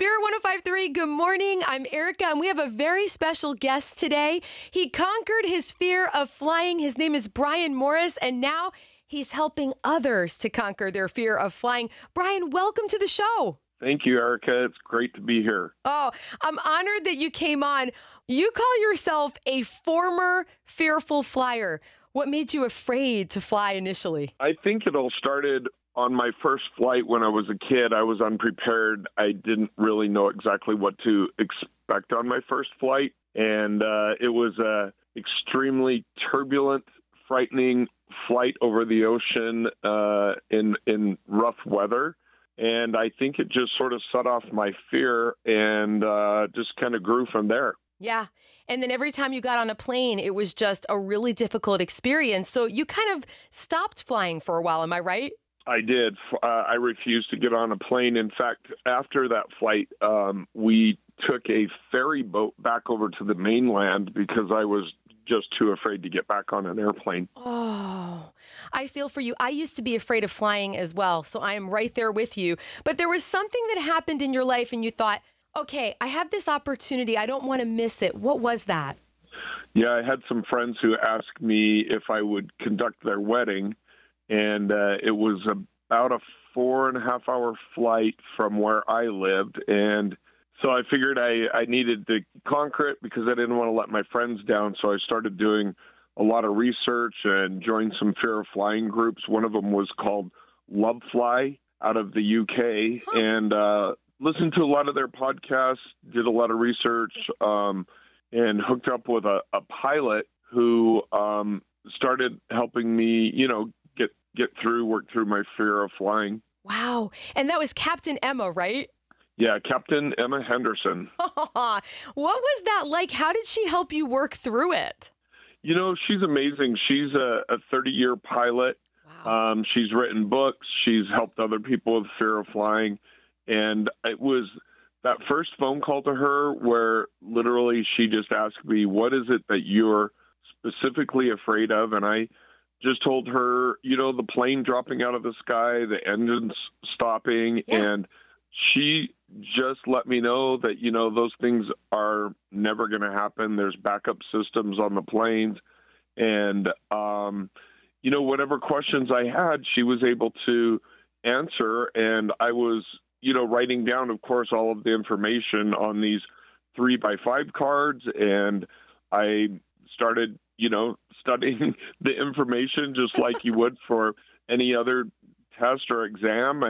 Spirit 105.3, good morning. I'm Erica, and we have a very special guest today. He conquered his fear of flying. His name is Brian Morris, and now he's helping others to conquer their fear of flying. Brian, welcome to the show. Thank you, Erica. It's great to be here. Oh, I'm honored that you came on. You call yourself a former fearful flyer. What made you afraid to fly initially? I think it all started on my first flight when I was a kid. I was unprepared. I didn't really know exactly what to expect on my first flight. And it was a extremely turbulent, frightening flight over the ocean in rough weather. And I think it just sort of set off my fear and just kind of grew from there. Yeah. And then every time you got on a plane, it was just a really difficult experience. So you kind of stopped flying for a while. Am I right? I did. I refused to get on a plane. In fact, after that flight, we took a ferry boat back over to the mainland because I was just too afraid to get back on an airplane. Oh, I feel for you. I used to be afraid of flying as well, so I am right there with you. But there was something that happened in your life and you thought, okay, I have this opportunity. I don't want to miss it. What was that? Yeah, I had some friends who asked me if I would conduct their wedding, and it was about a 4.5-hour flight from where I lived, and so I figured I needed to conquer it because I didn't want to let my friends down. So I started doing a lot of research and joined some fear of flying groups. One of them was called Love Fly out of the UK, and listened to a lot of their podcasts, did a lot of research, and hooked up with a pilot who started helping me, work through my fear of flying. Wow. And that was Captain Emma, right? Yeah, Captain Emma Henderson. What was that like? How did she help you work through it? She's amazing. She's a 30-year pilot. Wow. She's written books. She's helped other people with fear of flying. And it was that first phone call to her where literally she just asked me, what is it that you're specifically afraid of? And I just told her, the plane dropping out of the sky, the engines stopping, and she just let me know that, those things are never going to happen. There's backup systems on the planes. And, whatever questions I had, she was able to answer. And I was, writing down, of course, all of the information on these 3x5 cards. And I started, studying the information just like you would for any other test or exam.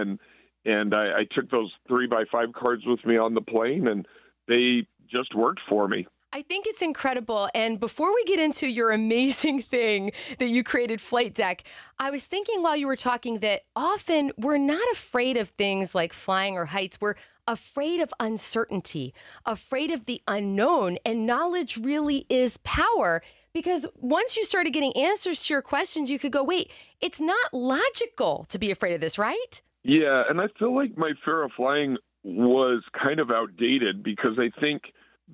And I took those 3x5 cards with me on the plane, and they just worked for me. I think it's incredible. And before we get into your amazing thing that you created, Flight Deck, I was thinking while you were talking that often we're not afraid of things like flying or heights. We're afraid of uncertainty, afraid of the unknown. And knowledge really is power. Because once you started getting answers to your questions, you could go, wait, it's not logical to be afraid of this, right? Yeah, and I feel like my fear of flying was kind of outdated because I think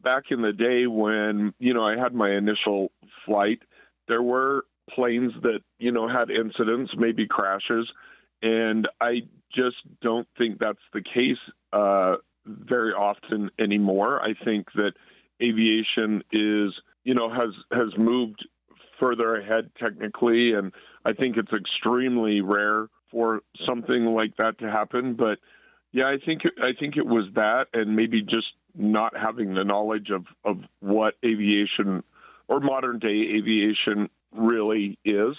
back in the day when, I had my initial flight, there were planes that, had incidents, maybe crashes, and I just don't think that's the case very often anymore. I think that aviation is, has moved further ahead technically, and I think it's extremely rare for something like that to happen. But yeah, I think it was that, and maybe just not having the knowledge of what aviation or modern day aviation really is.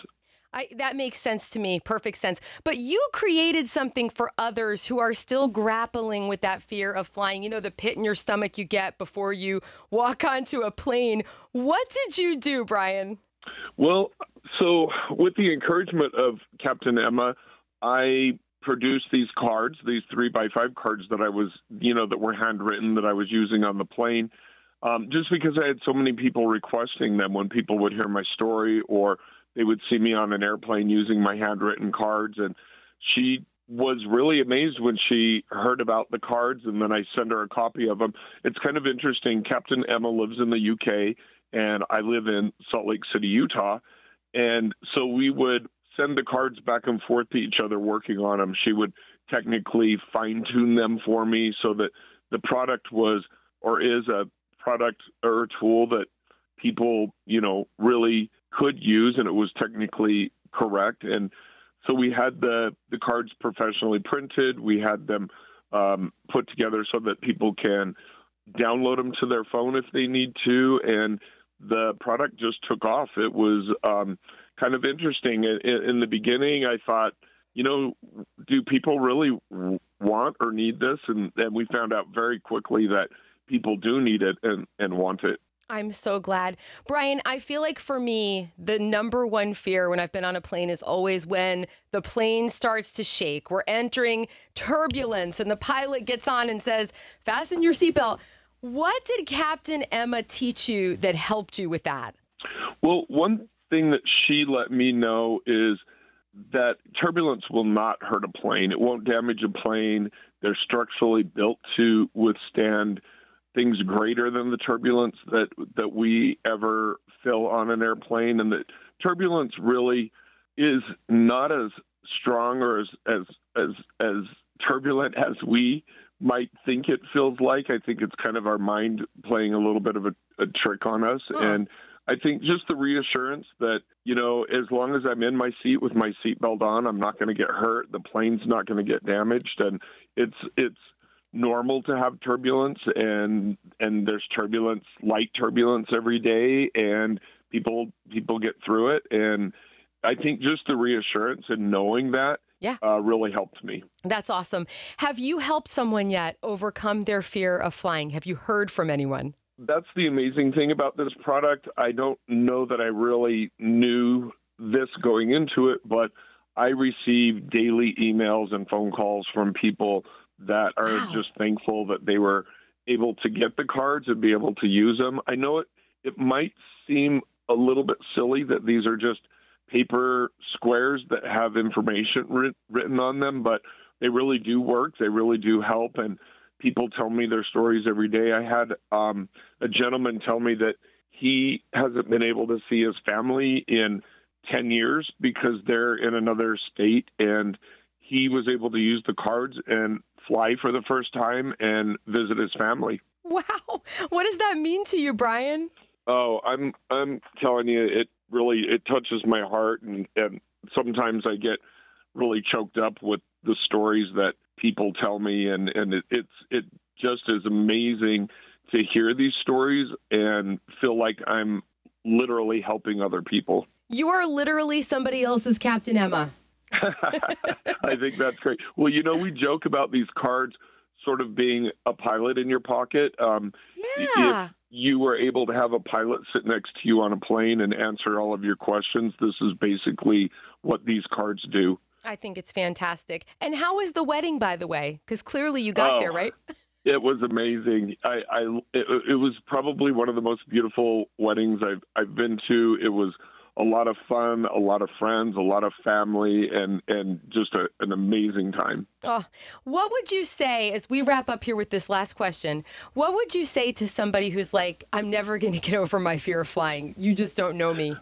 That makes sense to me. Perfect sense. But you created something for others who are still grappling with that fear of flying. The pit in your stomach you get before you walk onto a plane. What did you do, Brian? Well, so with the encouragement of Captain Emma, I produced these cards, these 3x5 cards that I was, that were handwritten that I was using on the plane, just because I had so many people requesting them when people would hear my story or they would see me on an airplane using my handwritten cards. And she was really amazed when she heard about the cards, and then I sent her a copy of them. It's kind of interesting. Captain Emma lives in the UK, and I live in Salt Lake City, Utah. And so we would send the cards back and forth to each other working on them. She would technically fine-tune them for me so that the product was or is a product or a tool that people, really could use, and it was technically correct. And so we had the cards professionally printed. We had them put together so that people can download them to their phone if they need to. And the product just took off. It was kind of interesting. In the beginning, I thought, do people really want or need this? And we found out very quickly that people do need it and want it. I'm so glad. Brian, I feel like for me, the number one fear when I've been on a plane is always when the plane starts to shake. We're entering turbulence and the pilot gets on and says, fasten your seatbelt. What did Captain Emma teach you that helped you with that? Well, one thing that she let me know is that turbulence will not hurt a plane. It won't damage a plane. They're structurally built to withstand things greater than the turbulence that we ever feel on an airplane. And that turbulence really is not as strong or as turbulent as we might think it feels like. I think it's kind of our mind playing a little bit of a trick on us. Huh. And I think just the reassurance that, as long as I'm in my seat with my seatbelt on, I'm not going to get hurt. The plane's not going to get damaged. And it's normal to have turbulence, and there's turbulence, light turbulence every day, and people get through it. And I think just the reassurance and knowing that really helped me. That's awesome. Have you helped someone yet overcome their fear of flying? Have you heard from anyone? That's the amazing thing about this product. I don't know that I really knew this going into it, but I receive daily emails and phone calls from people that are just thankful that they were able to get the cards and be able to use them. I know it might seem a little bit silly that these are just paper squares that have information written on them, but they really do work. They really do help, and people tell me their stories every day. I had a gentleman tell me that he hasn't been able to see his family in 10 years because they're in another state, and he was able to use the cards and fly for the first time and visit his family. Wow. What does that mean to you, Brian? Oh, I'm telling you, it touches my heart, and sometimes I get really choked up with the stories that people tell me, and it just is amazing to hear these stories and feel like I'm literally helping other people. You are literally somebody else's Captain Emma. I think that's great. Well, we joke about these cards sort of being a pilot in your pocket. If you were able to have a pilot sit next to you on a plane and answer all of your questions, this is basically what these cards do. I think it's fantastic. And how was the wedding, by the way? Because clearly you got there, right? It was amazing. It was probably one of the most beautiful weddings I've been to. It was a lot of fun, a lot of friends, a lot of family, and just an amazing time. Oh, what would you say, as we wrap up here with this last question, what would you say to somebody who's like, I'm never going to get over my fear of flying? You just don't know me.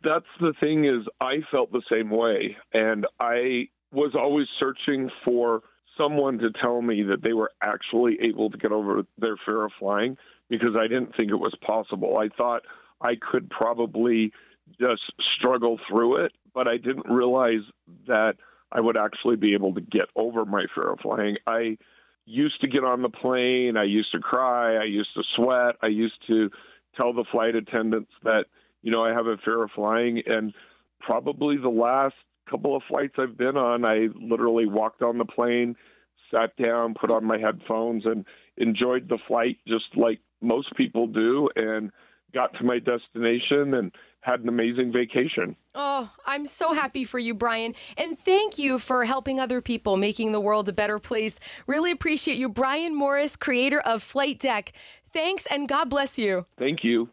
That's the thing, is I felt the same way. And I was always searching for someone to tell me that they were actually able to get over their fear of flying, because I didn't think it was possible. I thought I could probably just struggle through it, but I didn't realize that I would actually be able to get over my fear of flying. I used to get on the plane. I used to cry. I used to sweat. I used to tell the flight attendants that, I have a fear of flying. And probably the last couple of flights I've been on, I literally walked on the plane, sat down, put on my headphones, and enjoyed the flight just like most people do, and got to my destination and had an amazing vacation. Oh, I'm so happy for you, Brian. And thank you for helping other people, making the world a better place. Really appreciate you. Brian Morris, creator of Flight Deck. Thanks, and God bless you. Thank you.